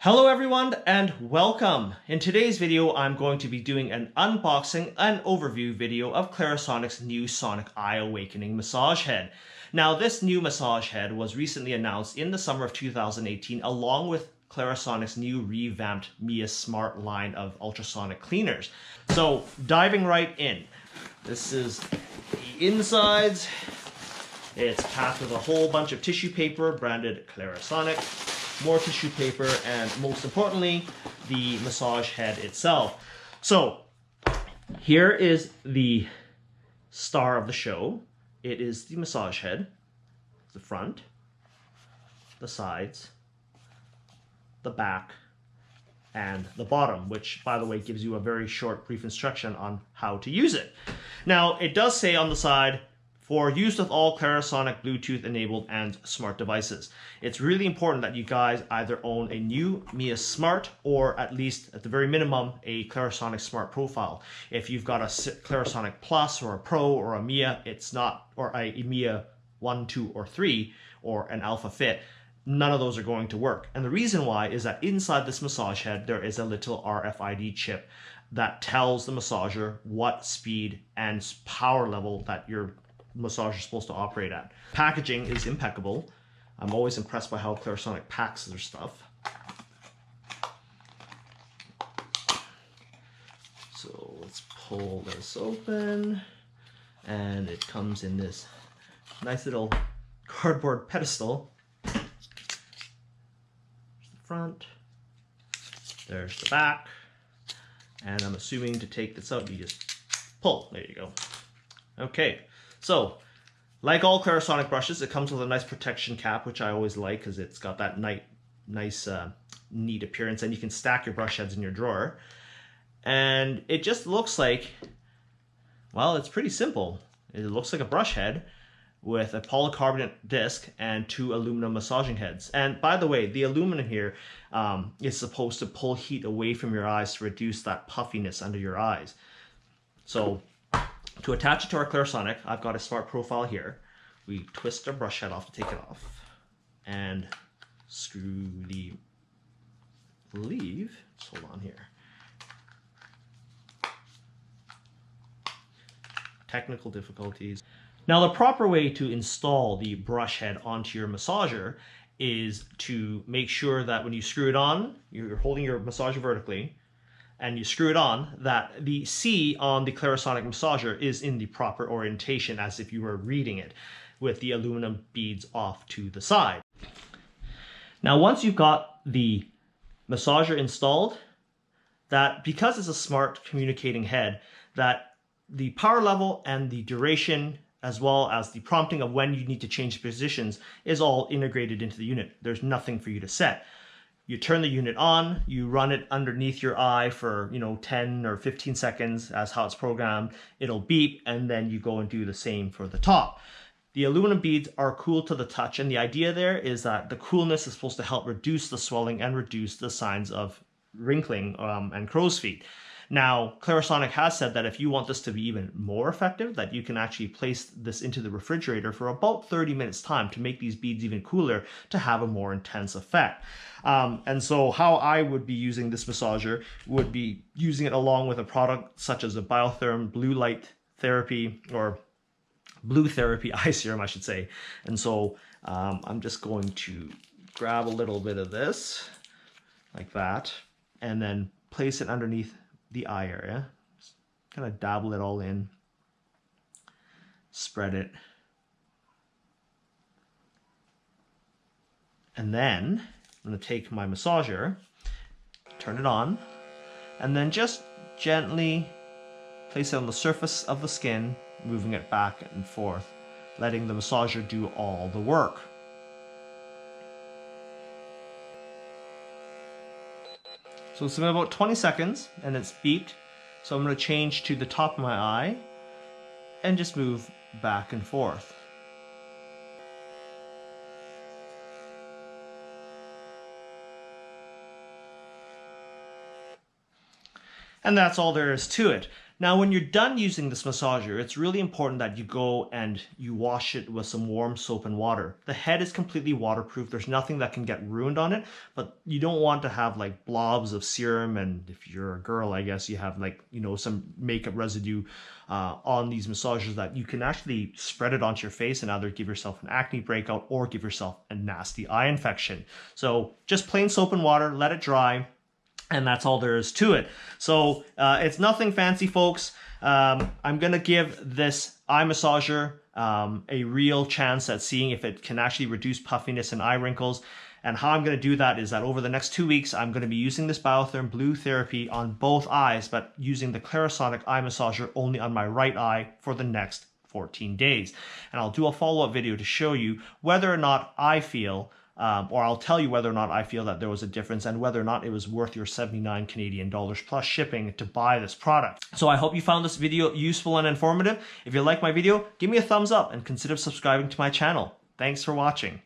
Hello everyone and welcome! In today's video I'm going to be doing an unboxing and overview video of Clarisonic's new Sonic Eye Awakening massage head. Now this new massage head was recently announced in the summer of 2018 along with Clarisonic's new revamped Mia Smart line of ultrasonic cleaners. So diving right in, this is the insides. It's packed with a whole bunch of tissue paper branded Clarisonic, more tissue paper, and most importantly, the massage head itself. So here is the star of the show. It is the massage head, the front, the sides, the back, and the bottom, which by the way gives you a very short brief instruction on how to use it. Now it does say on the side, for use with all Clarisonic Bluetooth enabled and smart devices. It's really important that you guys either own a new Mia Smart or at least at the very minimum a Clarisonic Smart profile. If you've got a Clarisonic Plus or a Pro or a Mia, it's not, or a Mia 1, 2, or 3 or an Alpha Fit, none of those are going to work. And the reason why is that inside this massage head there is a little RFID chip that tells the massager what speed and power level that your massager is supposed to operate at. Packaging is impeccable. I'm always impressed by how Clarisonic packs their stuff. So let's pull this open, and it comes in this nice little cardboard pedestal. There's the front, there's the back, and I'm assuming to take this out you just pull. There you go. Okay. So, like all Clarisonic brushes, it comes with a nice protection cap, which I always like because it's got that nice, neat appearance, and you can stack your brush heads in your drawer. And it just looks like, well, it's pretty simple. It looks like a brush head with a polycarbonate disc and 2 aluminum massaging heads. And by the way, the aluminum here is supposed to pull heat away from your eyes to reduce that puffiness under your eyes. So, to attach it to our Clarisonic, I've got a smart profile here. We twist our brush head off to take it off and screw the sleeve. Let's hold on here. Technical difficulties. Now the proper way to install the brush head onto your massager is to make sure that when you screw it on, you're holding your massager vertically, and you screw it on, that the C on the Clarisonic massager is in the proper orientation as if you were reading it, with the aluminum beads off to the side. Now once you've got the massager installed, that because it's a smart communicating head, that the power level and the duration as well as the prompting of when you need to change positions is all integrated into the unit. There's nothing for you to set. You turn the unit on, you run it underneath your eye for 10 or 15 seconds as how it's programmed. It'll beep, and then you go and do the same for the top. The aluminum beads are cool to the touch, and the idea there is that the coolness is supposed to help reduce the swelling and reduce the signs of wrinkling and crow's feet. Now, Clarisonic has said that if you want this to be even more effective, that you can actually place this into the refrigerator for about 30 minutes time to make these beads even cooler to have a more intense effect. And so how I would be using this massager would be using it along with a product such as a Biotherm blue light therapy, or blue therapy eye serum, I should say. And so I'm just going to grab a little bit of this like that and then place it underneath the eye area. Just kind of dabble it all in, spread it, and then I'm going to take my massager, turn it on, and then just gently place it on the surface of the skin, moving it back and forth, letting the massager do all the work. So it's been about 20 seconds and it's beeped. So I'm going to change to the top of my eye and just move back and forth. And that's all there is to it. Now, when you're done using this massager, it's really important that you go and you wash it with some warm soap and water. The head is completely waterproof. There's nothing that can get ruined on it, but you don't want to have like blobs of serum. And if you're a girl, I guess you have like, you know, some makeup residue on these massagers that you can actually spread it onto your face and either give yourself an acne breakout or give yourself a nasty eye infection. So just plain soap and water, let it dry. And that's all there is to it. So it's nothing fancy, folks. I'm going to give this eye massager a real chance at seeing if it can actually reduce puffiness and eye wrinkles. And how I'm going to do that is that over the next 2 weeks, I'm going to be using this Biotherm Blue therapy on both eyes, but using the Clarisonic eye massager only on my right eye for the next 14 days. And I'll do a follow-up video to show you whether or not I feel or I'll tell you whether or not I feel that there was a difference and whether or not it was worth your 79 Canadian dollars plus shipping to buy this product. So I hope you found this video useful and informative. If you like my video, give me a thumbs up and consider subscribing to my channel. Thanks for watching.